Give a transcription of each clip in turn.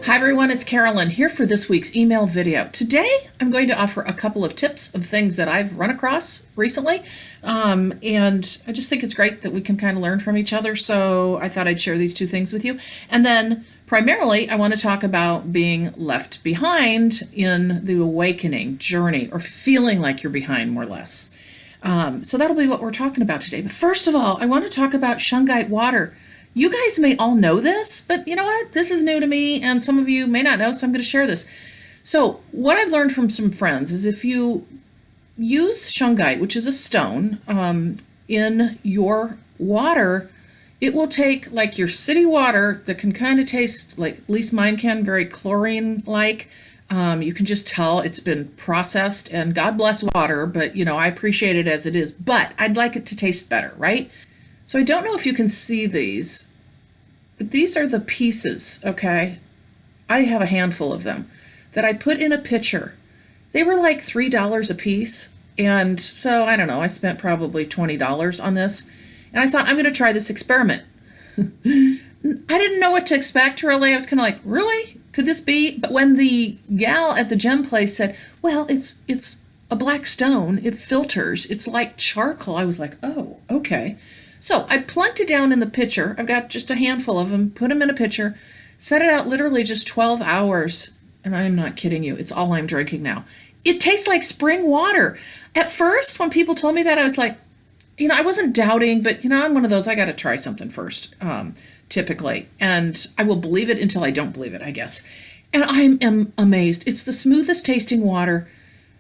Hi everyone, it's Carolyn here for this week's email video. Today I'm going to offer a couple of tips of things that I've run across recently, and I just think it's great that we can kind of learn from each other, so I thought I'd share these two things with you. And then primarily I want to talk about being left behind in the awakening journey, or feeling like you're behind more or less. So that'll be what we're talking about today. But first of all, I want to talk about shungite water. You guys may all know this, but you know what? This is new to me, and some of you may not know, so I'm going to share this. So what I've learned from some friends is if you use shungite, which is a stone, in your water, it will take like your city water that can kind of taste like, at least mine can, very chlorine-like. You can just tell it's been processed, and God bless water, but you know, I appreciate it as it is, but I'd like it to taste better, right? So I don't know if you can see these, but these are the pieces, okay? I have a handful of them that I put in a pitcher. They were like $3 a piece, and so I don't know, I spent probably $20 on this, and I thought I'm going to try this experiment. I didn't know what to expect, really. I was kind of like, really? Could this be? But when the gal at the gem place said, well, it's a black stone, it filters, it's like charcoal, I was like, oh, okay. So I plunked it down in the pitcher. I've got just a handful of them, put them in a pitcher, set it out literally just 12 hours. And I am not kidding you. It's all I'm drinking now. It tastes like spring water. At first, when people told me that, I was like, you know, I wasn't doubting, but you know, I'm one of those, I got to try something first, typically. And I will believe it until I don't believe it, I guess. And I am amazed. It's the smoothest tasting water,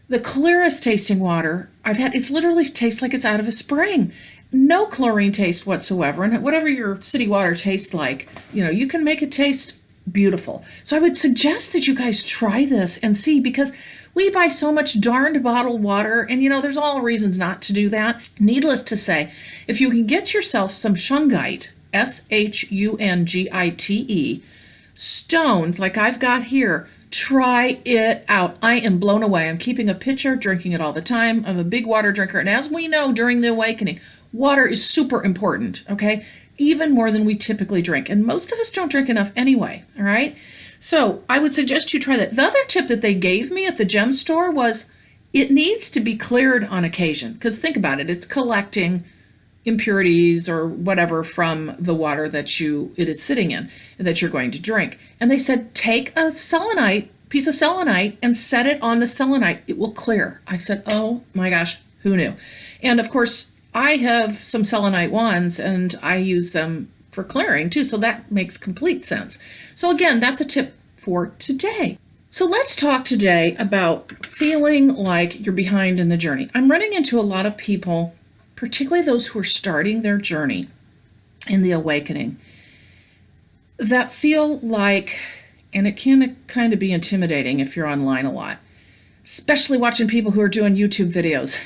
the clearest tasting water I've had. It's literally tastes like it's out of a spring. No chlorine taste whatsoever, and whatever your city water tastes like, you know, you can make it taste beautiful. So I would suggest that you guys try this and see, because we buy so much darned bottled water, and you know, there's all reasons not to do that. Needless to say, if you can get yourself some shungite, Shungite, stones like I've got here, try it out. I am blown away. I'm keeping a pitcher, drinking it all the time. I'm a big water drinker, and as we know during the awakening, water is super important, okay? Even more than we typically drink. And most of us don't drink enough anyway, all right? So I would suggest you try that. The other tip that they gave me at the gem store was it needs to be cleared on occasion. Because think about it, it's collecting impurities or whatever from the water that it is sitting in, that you're going to drink. And they said, take a piece of selenite, and set it on the selenite. It will clear. I said, oh my gosh, who knew? And of course, I have some selenite wands, and I use them for clearing too, so that makes complete sense. So again, that's a tip for today. So let's talk today about feeling like you're behind in the journey. I'm running into a lot of people, particularly those who are starting their journey in the awakening, that feel like, and it can kind of be intimidating if you're online a lot, especially watching people who are doing YouTube videos.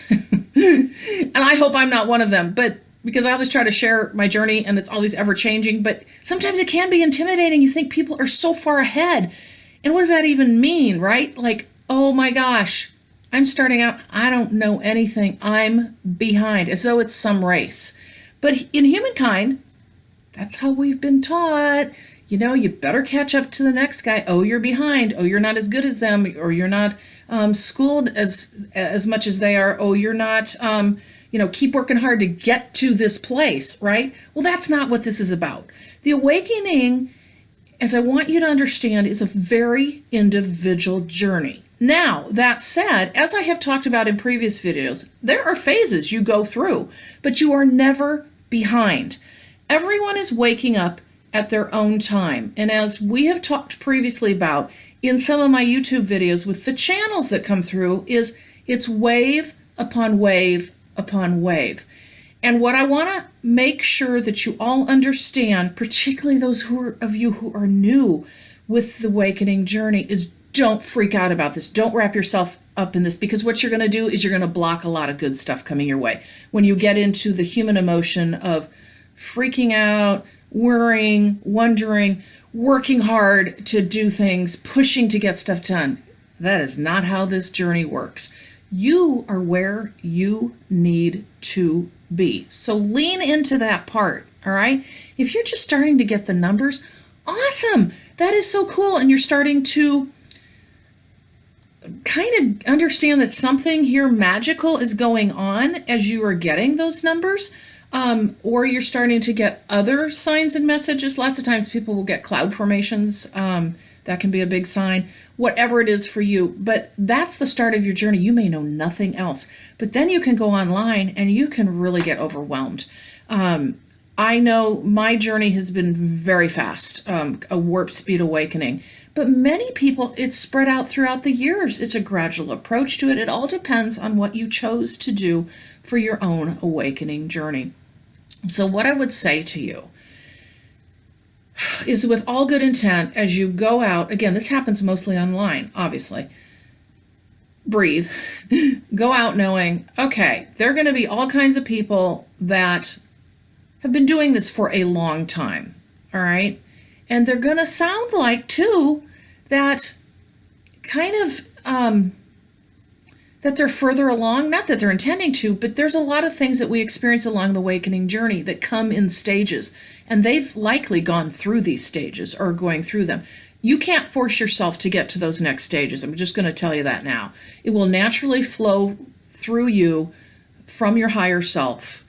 And I hope I'm not one of them, but because I always try to share my journey, and it's always ever changing, but sometimes it can be intimidating. You think people are so far ahead. And what does that even mean, right? Like, oh my gosh, I'm starting out, I don't know anything, I'm behind, as though it's some race. But in humankind, that's how we've been taught. You know, you better catch up to the next guy. Oh, you're behind. Oh, you're not as good as them, or you're not schooled as much as they are. Oh, you're not, you know, keep working hard to get to this place, right? Well, that's not what this is about. The awakening, as I want you to understand, is a very individual journey. Now, that said, as I have talked about in previous videos, there are phases you go through, but you are never behind. Everyone is waking up at their own time. And as we have talked previously about in some of my YouTube videos with the channels that come through, it's wave upon wave upon wave. And what I want to make sure that you all understand, particularly those of you who are new with the awakening journey, is don't freak out about this. Don't wrap yourself up in this, because what you're going to do is you're going to block a lot of good stuff coming your way. When you get into the human emotion of freaking out, worrying, wondering, working hard to do things, pushing to get stuff done, that is not how this journey works. You are where you need to be. So lean into that part, all right? If you're just starting to get the numbers, awesome. that is so cool. And you're starting to kind of understand that something here magical is going on as you are getting those numbers. Or you're starting to get other signs and messages. Lots of times people will get cloud formations. That can be a big sign, whatever it is for you. But that's the start of your journey. You may know nothing else, but then you can go online and you can really get overwhelmed. I know my journey has been very fast, a warp speed awakening. But many people, it's spread out throughout the years. It's a gradual approach to it. It all depends on what you chose to do for your own awakening journey. So what I would say to you is, with all good intent, as you go out, again, this happens mostly online, obviously, breathe, go out knowing, okay, there are going to be all kinds of people that have been doing this for a long time, all right? And they're going to sound like, too, that kind of, that they're further along, not that they're intending to, but there's a lot of things that we experience along the awakening journey that come in stages, and they've likely gone through these stages or going through them. You can't force yourself to get to those next stages. I'm just going to tell you that now. It will naturally flow through you from your higher self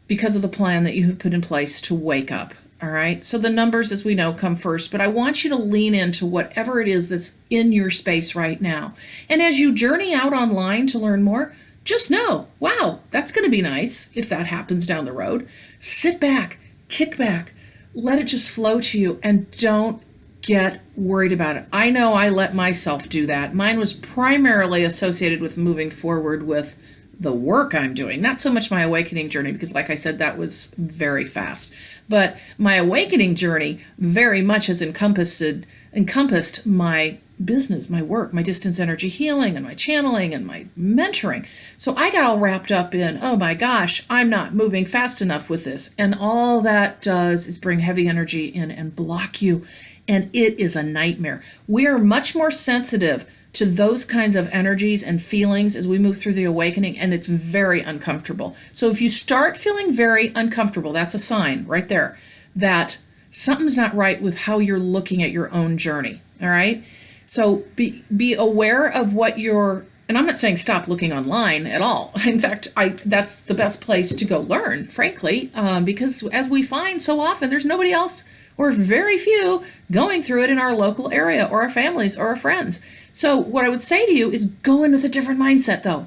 because of the plan that you have put in place to wake up. All right. So the numbers, as we know, come first, but I want you to lean into whatever it is that's in your space right now. And as you journey out online to learn more, just know, wow, that's going to be nice if that happens down the road. Sit back, kick back, let it just flow to you, and don't get worried about it. I know I let myself do that. Mine was primarily associated with moving forward with the work I'm doing, not so much my awakening journey, because like I said, that was very fast. But my awakening journey very much has encompassed my business, my work, my distance energy healing, and my channeling and my mentoring. So I got all wrapped up in, oh my gosh, I'm not moving fast enough with this. And all that does is bring heavy energy in and block you. And it is a nightmare. We are much more sensitive to those kinds of energies and feelings as we move through the awakening, and it's very uncomfortable. So if you start feeling very uncomfortable, that's a sign right there that something's not right with how you're looking at your own journey. All right. So be aware of what you're, and I'm not saying stop looking online at all. In fact, that's the best place to go learn, frankly, because as we find so often, there's nobody else or very few going through it in our local area or our families or our friends. So what I would say to you is go in with a different mindset, though.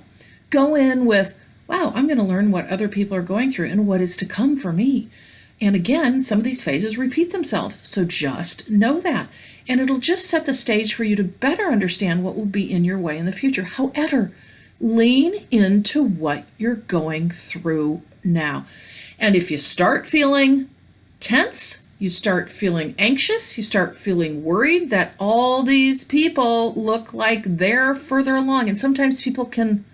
Go in with, wow, I'm going to learn what other people are going through and what is to come for me. And again, some of these phases repeat themselves. So just know that. And it'll just set the stage for you to better understand what will be in your way in the future. However, lean into what you're going through now. And if you start feeling tense, you start feeling anxious, you start feeling worried that all these people look like they're further along. And sometimes people can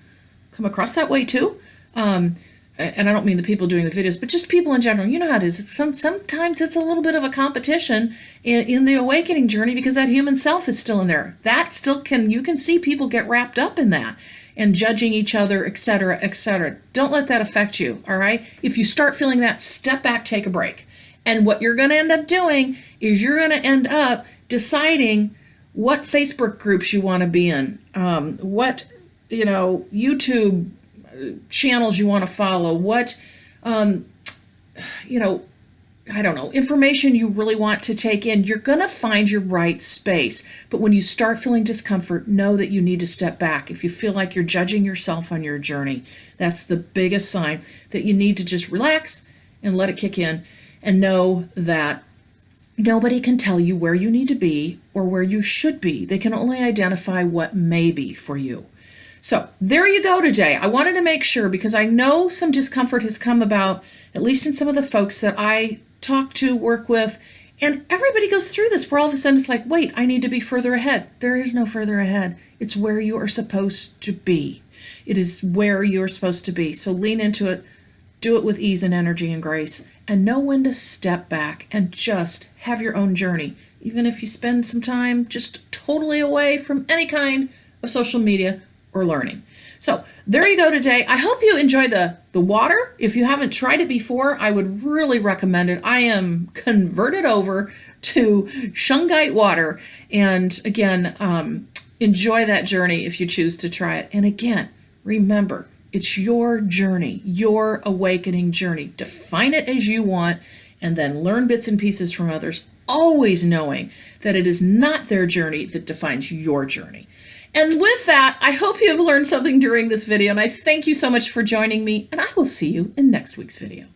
come across that way too. And I don't mean the people doing the videos, but just people in general. You know how it is. Sometimes it's a little bit of a competition in the awakening journey because that human self is still in there. That still you can see people get wrapped up in that and judging each other, et cetera, et cetera. Don't let that affect you, all right? If you start feeling that, step back, take a break. And what you're going to end up doing is you're going to end up deciding what Facebook groups you want to be in, what, YouTube channels you want to follow, what, I don't know, information you really want to take in. You're going to find your right space. But when you start feeling discomfort, know that you need to step back. If you feel like you're judging yourself on your journey, that's the biggest sign that you need to just relax and let it kick in. And know that nobody can tell you where you need to be or where you should be. They can only identify what may be for you. So there you go today. I wanted to make sure, because I know some discomfort has come about, at least in some of the folks that I talk to, work with, and everybody goes through this where all of a sudden it's like, wait, I need to be further ahead. There is no further ahead. It's where you are supposed to be. It is where you're supposed to be. So lean into it. Do it with ease and energy and grace, and know when to step back and just have your own journey, even if you spend some time just totally away from any kind of social media or learning. So there you go today. I hope you enjoy the water. If you haven't tried it before, I would really recommend it. I am converted over to Shungite water. And again, enjoy that journey if you choose to try it. And again, remember, it's your journey, your awakening journey. Define it as you want and then learn bits and pieces from others, always knowing that it is not their journey that defines your journey. And with that, I hope you have learned something during this video, and I thank you so much for joining me, and I will see you in next week's video.